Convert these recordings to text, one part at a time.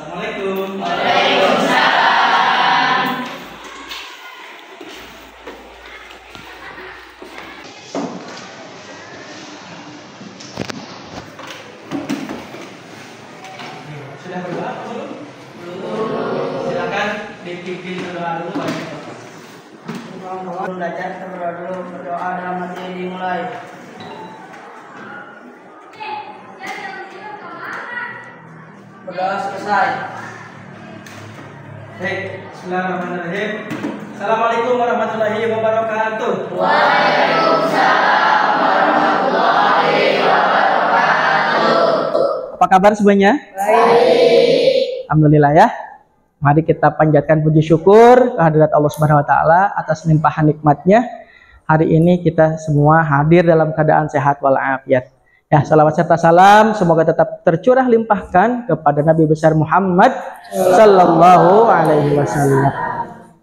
Assalamualaikum. Waalaikumsalam. Sudah berdoa belum? Belum. Silakan dipimpin berdoa dulu Pak. Sebelum belajar kita berdoa dulu, berdoa dalam materi dimulai. Berdoa selesai. Baik, bismillahirrahmanirrahim. Assalamualaikum warahmatullahi wabarakatuh. Waalaikumsalam warahmatullahi wabarakatuh. Apa kabar semuanya? Baik. Alhamdulillah ya. Mari kita panjatkan puji syukur kehadirat Allah Subhanahu wa taala atas limpahan nikmatnya. Hari ini kita semua hadir dalam keadaan sehat walafiat. Ya, salawat serta salam semoga tetap tercurah limpahkan kepada Nabi besar Muhammad sallallahu alaihi wasallam.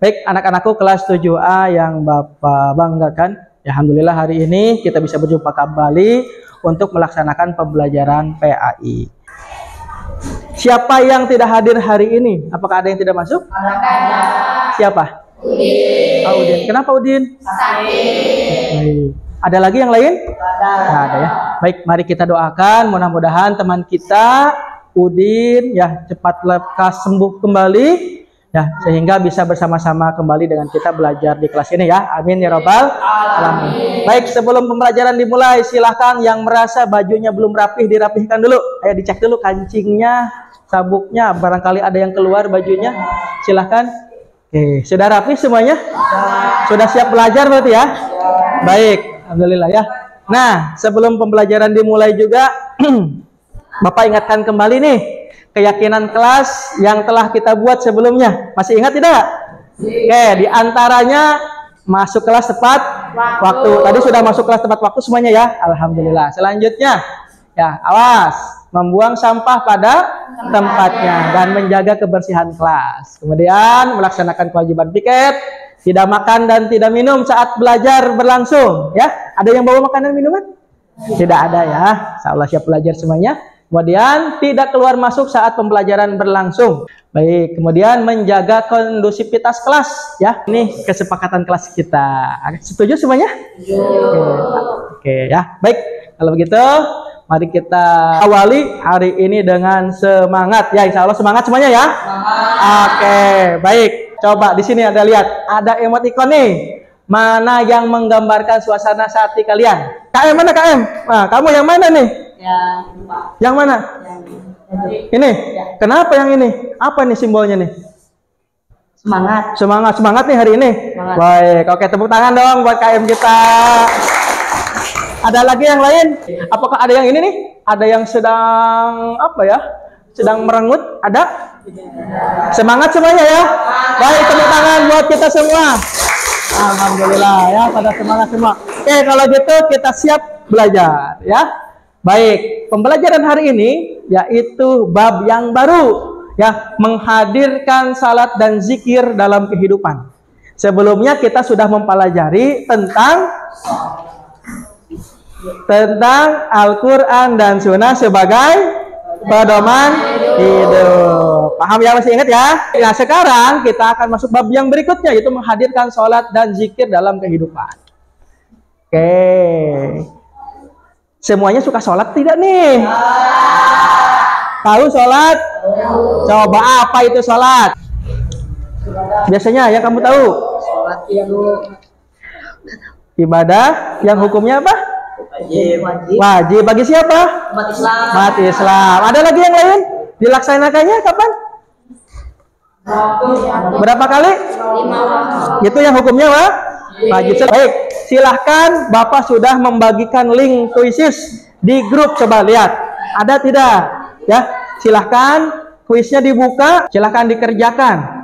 Baik, anak-anakku kelas 7A yang Bapak banggakan, ya, alhamdulillah hari ini kita bisa berjumpa kembali untuk melaksanakan pembelajaran PAI. Siapa yang tidak hadir hari ini? Apakah ada yang tidak masuk? Ada. Siapa? Udin. Oh, Udin. Kenapa Udin? Sakit. Ada lagi yang lain? Ada. Nah, ada ya. Baik, mari kita doakan mudah-mudahan teman kita Udin ya cepat lekas sembuh kembali ya sehingga bisa bersama-sama kembali dengan kita belajar di kelas ini ya. Amin ya robbal alamin. Baik, sebelum pembelajaran dimulai silahkan yang merasa bajunya belum rapih dirapihkan dulu. Ayo dicek dulu kancingnya, sabuknya, barangkali ada yang keluar bajunya. Silahkan. Oke, sudah rapi semuanya? Sudah siap belajar berarti ya? Baik, alhamdulillah ya. Nah, sebelum pembelajaran dimulai juga Bapak ingatkan kembali nih keyakinan kelas yang telah kita buat sebelumnya. Masih ingat tidak? Oke, diantaranya masuk kelas tepat waktu. Tadi sudah masuk kelas tepat waktu semuanya ya. Alhamdulillah. Selanjutnya, ya awas membuang sampah pada tempatnya dan menjaga kebersihan kelas. Kemudian melaksanakan kewajiban piket, tidak makan dan tidak minum saat belajar berlangsung. Ya, ada yang bawa makanan minuman? Tidak ada ya. Insyaallah siap belajar semuanya. Kemudian tidak keluar masuk saat pembelajaran berlangsung. Baik, kemudian menjaga kondusivitas kelas ya. Ini kesepakatan kelas kita. Setuju semuanya? Oke ya. Baik, kalau begitu mari kita awali hari ini dengan semangat ya. Insya Allah semangat semuanya ya. Oke, baik. Coba di sini ada lihat, ada emoticon nih. Mana yang menggambarkan suasana hati kalian? KM mana KM? Nah, kamu yang mana nih? Yang mana? Ini? Kenapa yang ini? Apa nih simbolnya nih? Semangat. Semangat nih hari ini. Semangat. Baik, oke tepuk tangan dong buat KM kita. Ada lagi yang lain? Apakah ada yang ini nih? Ada yang sedang apa ya? Sedang merengut? Ada? Semangat semuanya ya. Baik, tepuk tangan buat kita semua. Alhamdulillah ya, pada semangat semua. Oke, kalau gitu kita siap belajar ya. Baik, pembelajaran hari ini yaitu bab yang baru ya, menghadirkan salat dan zikir dalam kehidupan. Sebelumnya kita sudah mempelajari tentang Al-Quran dan Sunnah sebagai pedoman hidup. Paham ya, masih ingat ya? Nah, sekarang kita akan masuk bab yang berikutnya, yaitu menghadirkan sholat dan zikir dalam kehidupan. Oke. Semuanya suka sholat tidak nih? Tahu sholat? Coba apa itu sholat? Biasanya yang kamu tahu? Sholat itu ibadah yang hukumnya apa? Wajib bagi siapa? umat Islam. Umat Islam. Ada lagi yang lain? Dilaksanakannya kapan? Berapa kali? 5 waktu. Itu yang hukumnya apa? Wajib. Baik, silahkan Bapak sudah membagikan link kuisis di grup, coba lihat. Ada tidak? Ya, silahkan kuisnya dibuka, silahkan dikerjakan.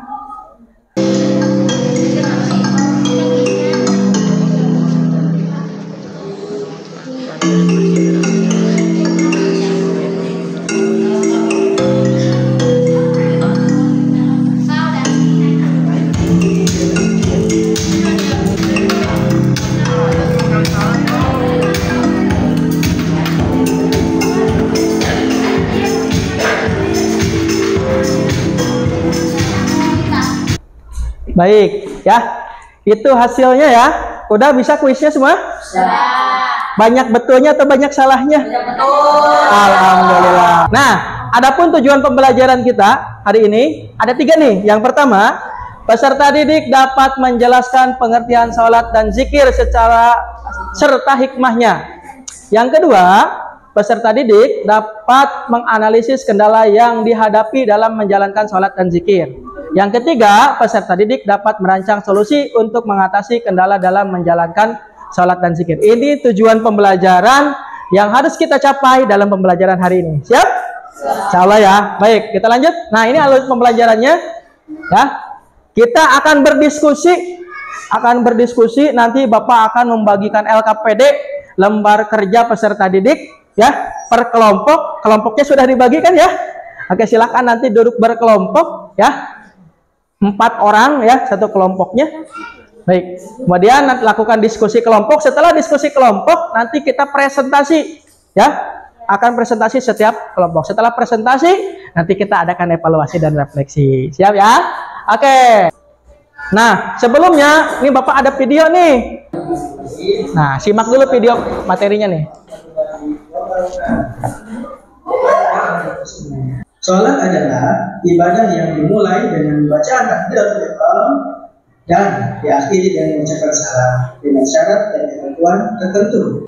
Baik, ya. Itu hasilnya ya. Udah bisa kuisnya semua? Banyak betulnya atau banyak salahnya? Alhamdulillah. Nah, adapun tujuan pembelajaran kita hari ini ada 3 nih. Yang pertama, peserta didik dapat menjelaskan pengertian sholat dan zikir serta hikmahnya. Yang kedua, peserta didik dapat menganalisis kendala yang dihadapi dalam menjalankan sholat dan zikir. Yang ketiga, peserta didik dapat merancang solusi untuk mengatasi kendala dalam menjalankan sholat dan zikir. Ini tujuan pembelajaran yang harus kita capai dalam pembelajaran hari ini. Siap? Insyaallah ya. Baik, kita lanjut. Nah, ini alur pembelajarannya. Ya, kita akan berdiskusi. Nanti Bapak akan membagikan LKPD, lembar kerja peserta didik, ya, per kelompok. Kelompoknya sudah dibagikan ya. Oke, silakan nanti duduk berkelompok ya. 4 orang ya, satu kelompoknya. Baik, kemudian nanti lakukan diskusi kelompok. Setelah diskusi kelompok, nanti kita presentasi ya. Akan presentasi setiap kelompok. Setelah presentasi, nanti kita adakan evaluasi dan refleksi. Siap ya? Oke. Nah, sebelumnya, ini Bapak ada video nih. Nah, simak dulu video materinya nih. Sholat adalah ibadah yang dimulai dengan bacaan takbiratul ihram dan diakhiri dengan mengucapkan salam dengan syarat dan ketentuan tertentu.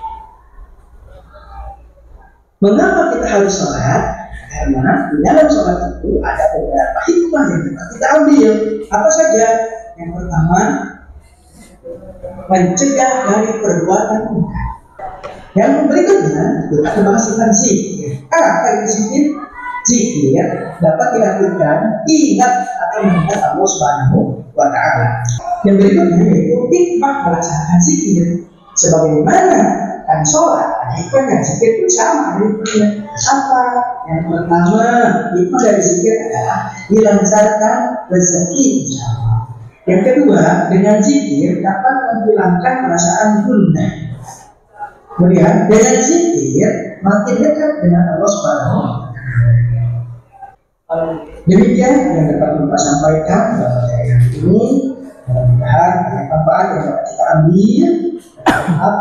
Mengapa kita harus sholat? Karena di dalam sholat itu ada beberapa hikmah yang dapat kita ambil. Apa saja? Yang pertama, mencegah dari perbuatan mungkar. Yang berikutnya, kita bahas tentang zikir. Apa itu zikir? Zikir dapat dilakukan ingat atau mengingat Allah Subhanahu wa Ta'ala. Yang berikutnya yaitu hikmah melaksanakan zikir. Sebagaimana kan sholat ada hikmahnya, zikir itu sama ada hikmahnya. Apa? Yang pertama, hikmah dari zikir adalah dilancarkan rezeki insyaallah. Yang kedua, dengan zikir dapat menghilangkan perasaan gundah. Kemudian dengan zikir makin dekat dengan Allah Subhanahu wa Ta'ala. Demikian yang dapat Bapak sampaikan pada materi hari ini. Mudah-mudahan ada manfaat yang dapat kita ambil. Maaf,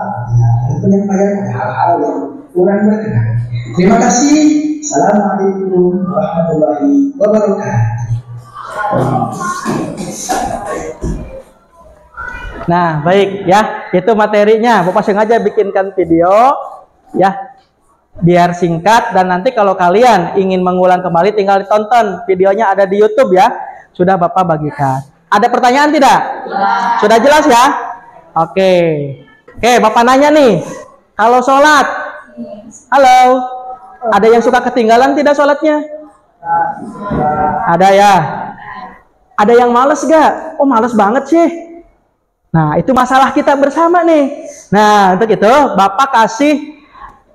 ada penyampaian hal-hal yang kurang berkenan. Terima kasih. Assalamualaikum warahmatullahi wabarakatuh. Nah, baik ya. Itu materinya. Bapak sengaja bikinkan video ya. Biar singkat, dan nanti kalau kalian ingin mengulang kembali tinggal ditonton videonya, ada di YouTube ya. Sudah Bapak bagikan. Ada pertanyaan tidak? Ya. Sudah jelas ya? Oke. Bapak nanya nih. Kalau sholat, halo, ada yang suka ketinggalan tidak sholatnya? Ada ya. Ada yang males gak? Oh, males banget sih. Nah, itu masalah kita bersama nih. Nah, untuk itu Bapak kasih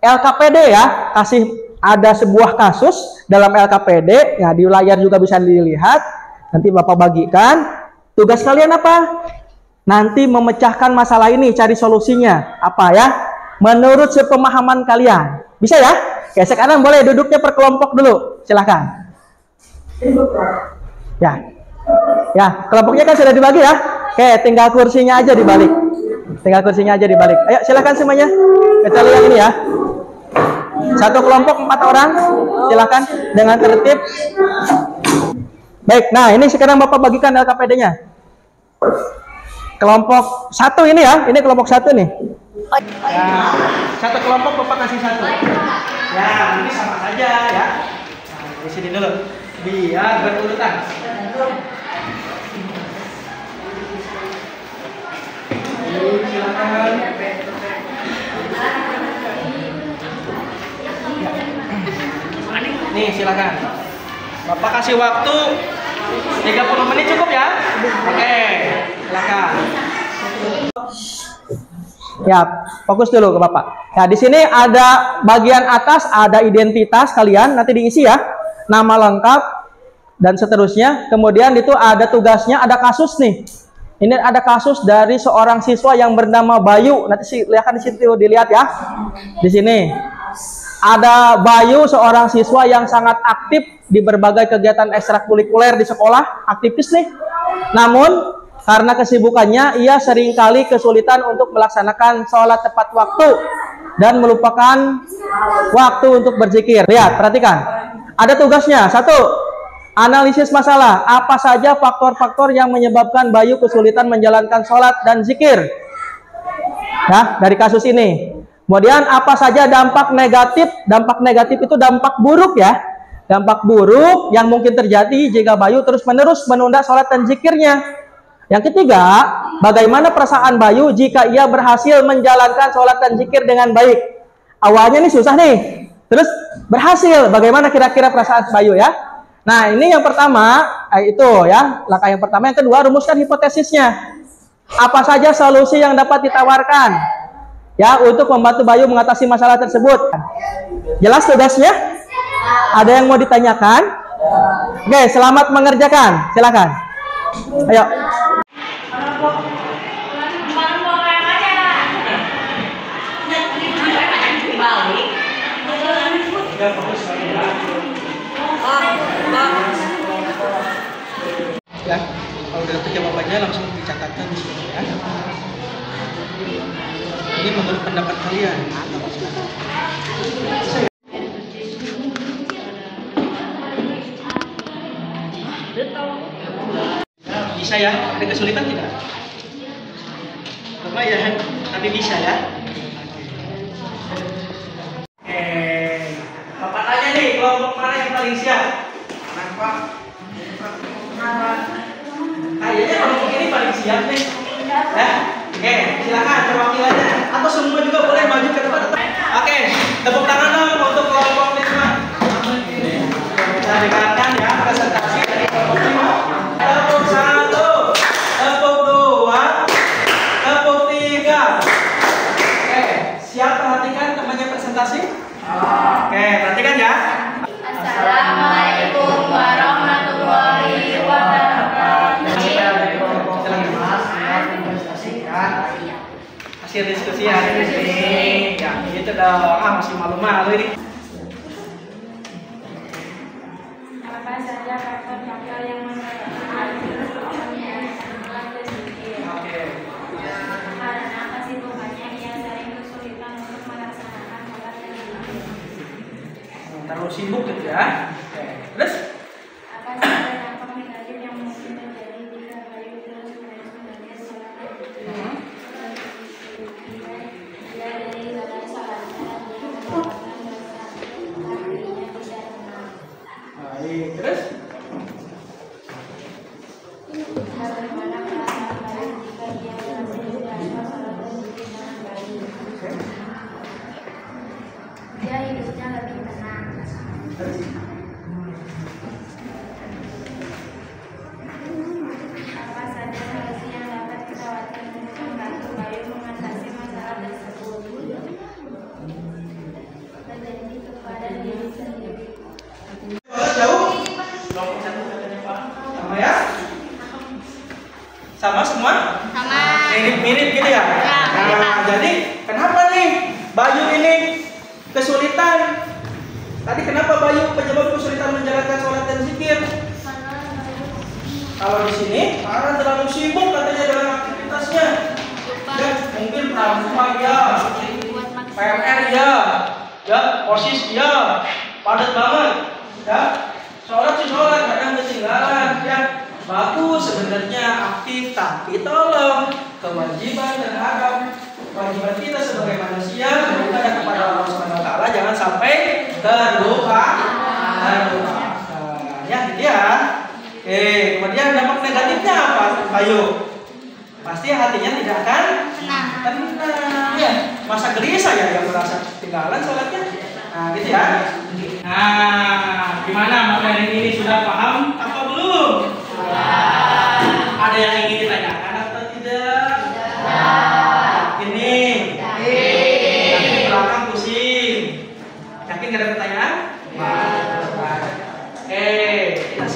LKPD ya, kasih ada sebuah kasus dalam LKPD, ya di layar juga bisa dilihat. Nanti Bapak bagikan. Tugas kalian apa? Nanti memecahkan masalah ini, cari solusinya apa ya? Menurut sepemahaman kalian. Bisa ya? Oke, sekarang boleh duduknya per kelompok dulu. Silahkan. Ya, kelompoknya kan sudah dibagi ya. Oke, tinggal kursinya aja dibalik. Ayo, silahkan semuanya. Kecuali yang ini ya. Satu kelompok 4 orang, silakan dengan tertib. Baik, nah ini sekarang Bapak bagikan LKPD-nya. Kelompok 1 ini ya, ini kelompok 1 nih. Ya, satu kelompok Bapak kasih 1. Ya, nanti sama saja ya. Nah, di sini dulu, biar berurutan. Silakan. Nih silakan. Bapak kasih waktu 30 menit cukup ya? Oke, silakan. Ya, fokus dulu ke Bapak. Ya, di sini ada bagian atas ada identitas kalian, nanti diisi ya. Nama lengkap dan seterusnya. Kemudian itu ada tugasnya, ada kasus nih. Ini ada kasus dari seorang siswa yang bernama Bayu. Nanti lihat di situ, dilihat ya. Di sini ada Bayu, seorang siswa yang sangat aktif di berbagai kegiatan ekstrakurikuler di sekolah, aktivis nih. Namun karena kesibukannya, ia seringkali kesulitan untuk melaksanakan sholat tepat waktu dan melupakan waktu untuk berzikir. Lihat, perhatikan. Ada tugasnya. 1. Analisis masalah. Apa saja faktor-faktor yang menyebabkan Bayu kesulitan menjalankan sholat dan zikir? Ya, dari kasus ini. Kemudian apa saja dampak negatif? Dampak negatif itu dampak buruk ya. Dampak buruk yang mungkin terjadi jika Bayu terus-menerus menunda sholat dan zikirnya. Yang ketiga, bagaimana perasaan Bayu jika ia berhasil menjalankan sholat dan zikir dengan baik? Awalnya nih susah nih, terus berhasil. Bagaimana kira-kira perasaan Bayu ya? Nah, ini yang pertama, itu ya, langkah yang pertama. Yang kedua, rumuskan hipotesisnya. Apa saja solusi yang dapat ditawarkan ya untuk membantu Bayu mengatasi masalah tersebut? Jelas tugasnya? Ada yang mau ditanyakan? Oke, selamat mengerjakan. Silakan. Ayo. Ya, kalau udah dapat jawabannya langsung dicatatkan di sini ya. Ini menurut pendapat kalian. Bisa ya? Ada kesulitan tidak? Coba ya, tapi bisa ya. Oke, Bapak tanya nih, kelompok mana yang paling siap? Kenapa? Kayaknya kelompok ini paling siap nih. Ya, oke, silakan perwakilannya. Atau semua juga boleh maju ke depan. Oke, tepuk tangan dong untuk kelompok 5. Kita dengarkan ya presentasi dari kelompok 5. Tepuk 1, tepuk 2, tepuk 3. Oke, siap perhatikan temannya presentasi? Oke, perhatikan ya. Assalamualaikum warahmatullahi wabarakatuh. Hasil diskusi hari ini. Ya, gitu dong. Masih malu-malu ini. Apa saja faktor-faktor yang menyebabkan Oke. karena kesibukannya ia sering kesulitan untuk melaksanakan sholat dan zikir. Terlalu sibuk gitu ya. Oke. Terus? Apa saja dampak negatif yang mungkin terjadi jika Bayu terus-menerus menunda sholat dan zikir? Ia dari segala salahnya dan dia mendapatkan dosa artinya tidak benar. Baik, terus? Bagaimana perasaan Bayu jika dia berhasil menjalankan sholat dan zikir dengan baik? Dia hidupnya lebih tenang. Apa saja solusi yang dapat ditawarkan untuk membantu Bayu mengatasi masalah tersebut? Berjanji kepada diri sendiri. Jauh? Sama ya? Sama semua? Sama. Mirip-mirip gitu ya? Nah, jadi kenapa nih Bayu ini kesulitan? Tadi kenapa Bayu penyebab kesulitan menjalankan sholat dan zikir? Kalau di sini karena terlalu sibuk katanya dalam aktivitasnya. Ya, mungkin pramuka ya, PMR ya, OSIS ya, padat banget. Ya, sholat sih sholat, kadang ketinggalan. Ya, bagus sebenarnya aktif, tapi tolong kewajiban terhadap kewajiban kita sebagai manusia beribadah kepada Allah Subhanahu wa taala jangan sampai terlupa. Ya, gitu ya. Oke, kemudian dampak negatifnya apa, Bayu? Pasti hatinya tidak akan tenang. Ya, masa gelisah ya yang merasa ketinggalan sholatnya. Nah, gitu ya. Nah, gimana materi ini sudah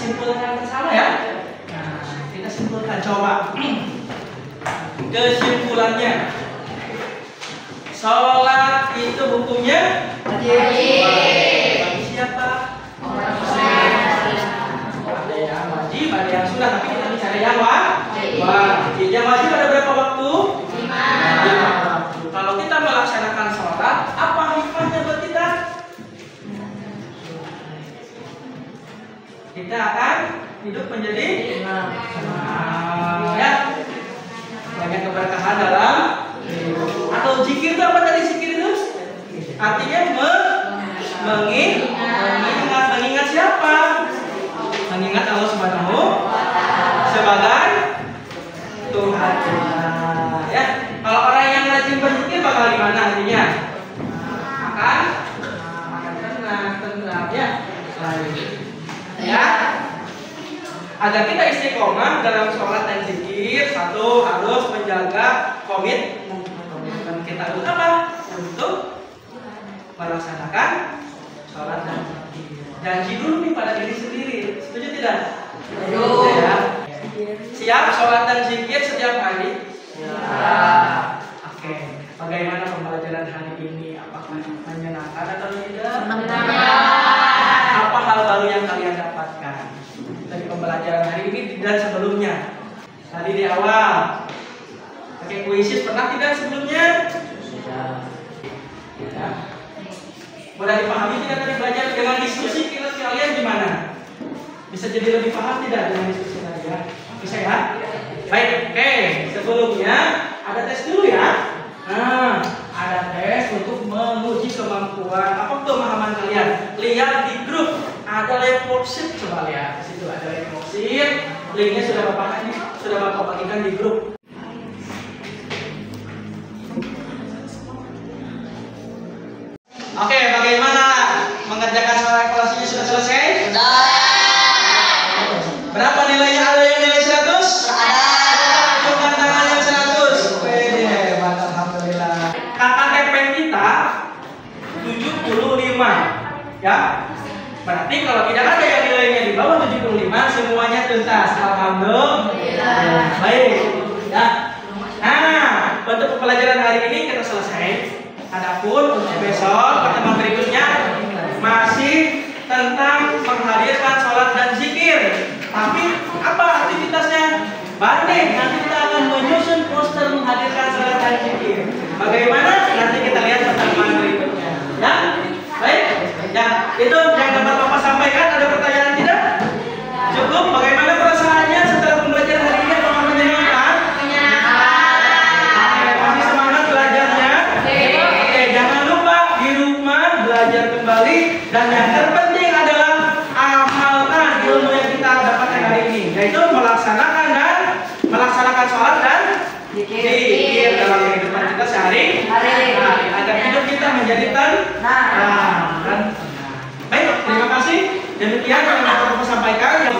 simpulkan bersama ya. Nah, kita simpulkan coba. Kesimpulannya, sholat itu hukumnya bagi siapa? Ada yang wajib, ada yang sunnah, tapi kita bicara yang wajib. Yang wajib ada berapa waktu? 5 waktu. Kalau kita melaksanakan sholat, apa hikmahnya buat kita? Kita akan hidup menjadi ya, banyak keberkahan dalam hidup. Atau zikir itu apa tadi zikir itu? Artinya mengingat siapa? Mengingat Allah Subhanahu sebagai Tuhan kita. Ya, kalau orang yang rajin berzikir bakal gimana artinya? Akan tenang ya. Ya, agar kita istiqomah dalam sholat dan zikir, satu harus menjaga komitmen kita untuk apa? Untuk melaksanakan sholat dan zikir. Janji dulu nih pada diri sendiri. Setuju tidak? Setuju. Ya. Siap sholat dan zikir setiap hari? Ya. Oke. Bagaimana pembelajaran hari ini? Apakah menyenangkan atau tidak? Apa hal baru yang kalian dapatkan dari pembelajaran hari ini dan sebelumnya? Tadi di awal pakai kuisis pernah tidak sebelumnya? Ya. Mudah dipahami tidak tadi belajar dengan diskusi kita sekalian gimana? Bisa jadi lebih paham tidak dengan diskusi tadi ya? Bisa ya? Baik, oke. Sebelumnya ada tes dulu ya. Nah, ada tes untuk menguji kemampuan apa pemahaman kalian. Lihat di grup ada live worksheet, coba lihat di situ ada live worksheet. Linknya sudah bapak bagikan di grup. Oke, bagaimana mengerjakan soal evaluasinya sudah selesai? Sudah. Berapa nilainya? Ada yang nilai 100? Ada. Bukan tangannya 100. Wede, alhamdulillah. KKTP kita 75, ya. Berarti kalau tidak ada yang nilainya di bawah 75, semuanya tuntas. Alhamdulillah. Baik, ya. Nah, untuk pembelajaran hari ini kita selesai. Adapun untuk besok pertemuan berikutnya masih tentang menghadirkan sholat dan zikir. Tapi apa aktivitasnya? Banding. Nanti kita akan menyusun poster menghadirkan sholat dan zikir. Bagaimana? Nanti kita lihat pertemuan berikutnya. Ya, baik. Ya, itu yang dapat Bapak sampaikan. Ada pertanyaan tidak? Cukup. Bagaimana perasaannya setelah pembelajaran hari ini? Apakah menyenangkan? Masih semangat belajarnya? Jangan lupa di rumah belajar kembali dan yang terpenting adalah amalkan ilmu yang kita dapatkan hari ini, yaitu melaksanakan sholat dan zikir dalam kehidupan kita sehari-hari agar hidup kita menjadi tenang. Baik, terima kasih. Demikian yang dapat saya sampaikan.